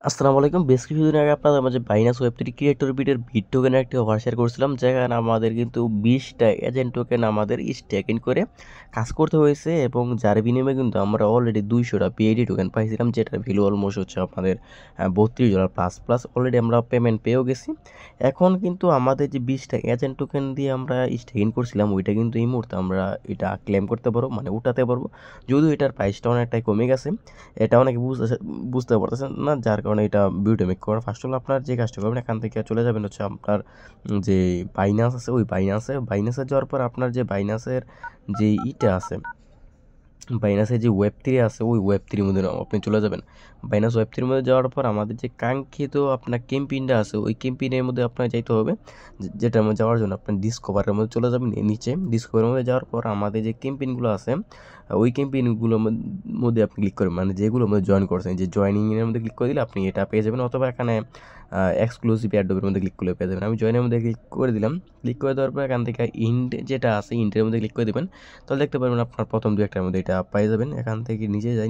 আসসালামু আলাইকুম। বেশ কিছুদিন আগে আপনাদের মাঝে বাইনান্স ওয়েব3 ক্রিয়েটর বিটের বিট টোকেনের একটি অফার শেয়ার করেছিলাম, যেখানে আমাদের কিন্তু 20টা এজেন্ট টোকেন আমাদের স্টেকিং করে কাজ করতে হয়েছে, এবং যার বিনিময়ে কিন্তু আমরা অলরেডি 200টা পিআইডি টোকেন পাইছিলাম, যেটার ভ্যালু অলমোস্ট হচ্ছে আপনাদের $32 প্লাস প্লাস। অলরেডি আমরা পেমেন্ট পেয়েও গেছি। এখন কিন্তু আমাদের যে 20টা এজেন্ট টোকেন দিয়ে আমরা স্টেকিং করছিলাম, ওইটা কিন্তু এই মুহূর্তে আমরা এটা ক্লেম করতে পারবো, মানে উঠাতে পারবো, যদিও এটার প্রাইসটা অনেকটাই কমে গেছে। এটা অনেকে বুঝতে পারতেছেন না, যার কারণে এটা ভিডিও মেক করা। ফার্স্ট অফ অল আপনার যে কাজটা করবেন, এখান থেকে চলে যাবেন হচ্ছে আপনার যে বাইনান্স আছে, ওই বাইনান্সে যাওয়ার পর আপনার যে বাইনান্সের যে ইটা আছে, বাইনান্সের যে ওয়েব3 আছে, ওই ওয়েব3 মধ্যে আপনি চলে যাবেন। বাইনান্স ওয়েব3 মধ্যে যাওয়ার পর আমাদের যে কাঙ্ক্ষিত আপনার ক্যাম্পেইনটা আছে, ওই ক্যাম্পেইনের মধ্যে আপনার যাইতে হবে। যেটার মধ্যে যাওয়ার জন্য আপনার ডিসকভারের মধ্যে চলে যাবেন। নিচে ডিসকভারের মধ্যে যাওয়ার পর আমাদের যে ক্যাম্পেইনগুলো আছে, ওই ক্যাম্পেইনগুলোর মধ্যে আপনি ক্লিক করবেন, মানে যেগুলোর মধ্যে জয়েন করছেন, যে জয়েনিংয়ের মধ্যে ক্লিক করে দিলে আপনি এটা পেয়ে যাবেন, অথবা এখানে এক্সক্লুসিভ অ্যাডোবের মধ্যে ক্লিক করলে পেয়ে যাবেন। আমি জয়েনের মধ্যে ক্লিক করে দিলাম। ক্লিক করে দেওয়ার পর এখান থেকে ইন্ট যেটা আছে, ইন্টের মধ্যে ক্লিক করে দেবেন। তাহলে দেখতে পারবেন আপনার প্রথম দু একটার মধ্যে এটা পেয়ে যাবেন। এখান থেকে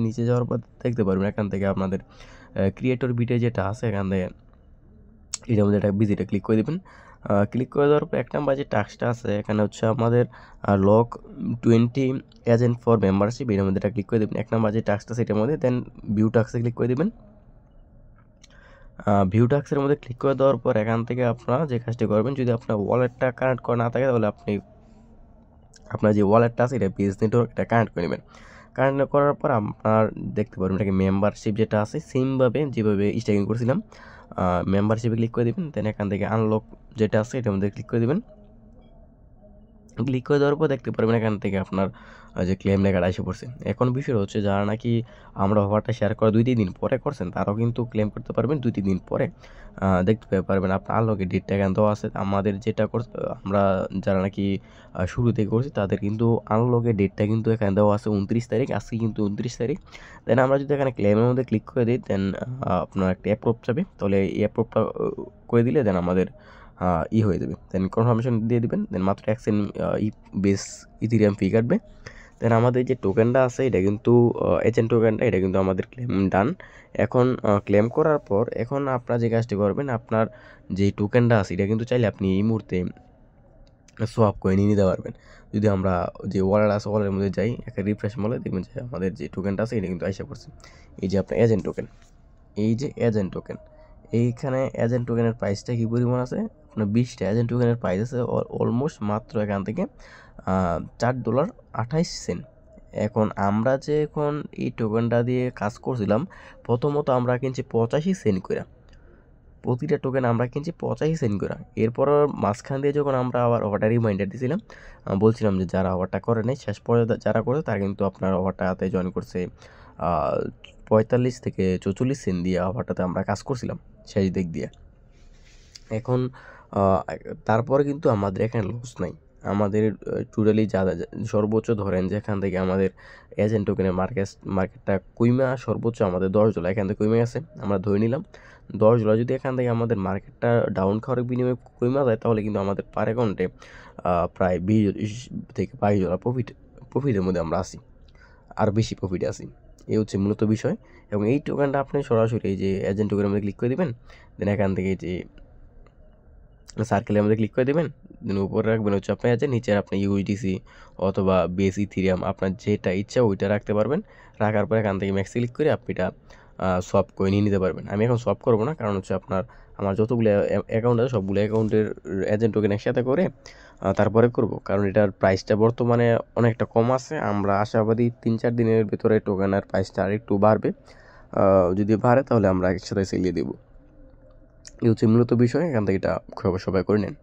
নিচে যাওয়ার পর দেখতে পারবেন এখান থেকে আপনাদের ক্রিয়েটর বিটে যেটা আছে, এখান থেকে এটার মধ্যে একটা ভিজিটে ক্লিক করে দেবেন। ক্লিক করে দেওয়ার পর 1 নাম্বার যে টাস্কটা আছে, এখানে হচ্ছে আমাদের লক 20 এজেন্ট ফর মেম্বারশিপ, এটার মধ্যে এটা ক্লিক করে দেবেন। 1 নাম্বার যে টাস্কটা সেটার মধ্যে, দেন ভিউ টাস্কে ক্লিক করে দেবেন। ভিউ টাস্কের মধ্যে ক্লিক করে দেওয়ার পর এখান থেকে আপনারা যে কাজটি করবেন, যদি আপনার ওয়ালেটটা কানেক্ট করা না থাকে, তাহলে আপনি আপনার যে ওয়ালেটটা আছে, এটা বিএস নেটওয়ার্ক, এটা কানেক্ট করে নেবেন। কানেক্ট করার পর আপনার দেখতে পারবেন এটাকে মেম্বারশিপ যেটা আছে, সেমভাবে যেভাবে স্টেকিং করছিলাম, মেম্বারশিপে ক্লিক করে দেবেন। দেন এখান থেকে আনলক যেটা আছে, এটার মধ্যে ক্লিক করে দেবেন। ক্লিক করে দেওয়ার পর দেখতে পারবেন এখান থেকে আপনার যে ক্লেম লেখাটা এসে পড়ছে। এখন বিষয় হচ্ছে, যারা নাকি আমরা অফারটা শেয়ার করা 2-3 দিন পরে করছেন, তারাও কিন্তু ক্লেম করতে পারবেন 2-3 দিন পরে। দেখতে পারবেন আপনার আনলকের ডেটটা এখানে দেওয়া আছে। আমাদের যেটা আমরা যারা নাকি শুরু থেকে করছি, তাদের কিন্তু আনলকের ডেটটা কিন্তু এখানে দেওয়া আছে 29 তারিখ। আজকে কিন্তু 29 তারিখ। দেন আমরা যদি এখানে ক্লেমের মধ্যে ক্লিক করে দিই, দেন আপনার একটা অ্যাপ্রুভ যাবে। তাহলে এই অ্যাপ্রুভটা করে দিলে দেন আমাদের হয়ে যাবে। দেন কনফার্মেশন দিয়ে দিবেন। দেন মাত্র 1 সেন্ট বেস ইথেরিয়াম ফি কাটবে। দেন আমাদের যে টোকেনটা আছে, এটা কিন্তু এজেন্ট টোকেনটা, এটা কিন্তু আমাদের ক্লেম ডান। এখন ক্লেম করার পর এখন আপনারা যে কাজটি করবেন, আপনার যে টোকেনটা আছে, এটা কিন্তু চাইলে আপনি এই মুহূর্তে সোয়াপ করে নিয়ে নিতে পারবেন। যদি আমরা যে ওয়ালেট আছে, ওয়ালেটের মধ্যে যাই, একটা রিফ্রেশ মারলে দেখবেন যে আমাদের যে টোকেনটা আছে, এটা কিন্তু আইসা পড়ছে। এই যে আপনার এজেন্ট টোকেন, এই যে এজেন্ট টোকেন, এইখানে এজেন্ট টোকেনের প্রাইসটা কী পরিমাণ আছে, আপনার 20টা এজেন্ট টোকেনের প্রাইস আছে অলমোস্ট মাত্র এখান থেকে $4.28। এখন আমরা যে এখন এই টোকেনটা দিয়ে কাজ করছিলাম, প্রথমত আমরা কিনছি 85 সেন্ট করে, প্রতিটা টোকেন আমরা কিনছি 85 সেন্ট করে। এরপর মাঝখান দিয়ে যখন আমরা আবার অফারটা রিমাইন্ডার দিয়েছিলাম, বলছিলাম যে যারা অফারটা করে নেই, শেষ পর্যন্ত যারা করে, তারা কিন্তু আপনার অফারটাতে জয়েন করছে 45 থেকে 44 সেন্ট দিয়ে অফারটাতে আমরা কাজ করছিলাম শেষ দিক দিয়ে। এখন তারপরে কিন্তু আমাদের এখানে লস নাই। আমাদের টোটালি সর্বোচ্চ ধরেন যেখান থেকে আমাদের এজেন্ট টোকেনের মার্কেটটা কইমা সর্বোচ্চ আমাদের $10 এখান থেকে কমে গেছে। আমরা ধরে নিলাম $10 যদি এখান থেকে আমাদের মার্কেটটা ডাউন খাওয়ার বিনিময়ে কমে যায়, তাহলে কিন্তু আমাদের পার অ্যাকাউন্টে প্রায় 20 থেকে $22 প্রফিটের মধ্যে আমরা আসি, আর বেশি প্রফিটে আসি। এই হচ্ছে মূলত বিষয়। এবং এই টোকেনটা আপনি সরাসরি এই যে এজেন্ট টোকেনের মধ্যে ক্লিক করে দিবেন। দেন এখান থেকে যে সার্কেলের মধ্যে ক্লিক করে দেবেন। দেন উপরে রাখবেন হচ্ছে আপনার আছে, নিচে আপনি ইউএসডিসি অথবা বেস ইথেরিয়াম, আপনার যেটা ইচ্ছা ওইটা রাখতে পারবেন। রাখার পর এখান থেকে ম্যাক্সে ক্লিক করে আপনি এটা সোয়াপ করে নিয়ে নিতে পারবেন। আমি এখন সোয়াপ করবো না, কারণ হচ্ছে আমার যতগুলো অ্যাকাউন্ট আছে, সবগুলো অ্যাকাউন্টের এজেন্ট টোকেন একসাথে করে তারপরে করব, কারণ এটার প্রাইসটা বর্তমানে অনেকটা কম আছে। আমরা আশাবাদী 3-4 দিনের ভিতরে টোকেনের প্রাইসটা আরেকটু বাড়বে। যদি বাড়ে তাহলে আমরা একসাথে সেল দিয়ে দেবো। এই হচ্ছে মূলত বিষয়। এখান থেকে এটা সবাই করে নেন।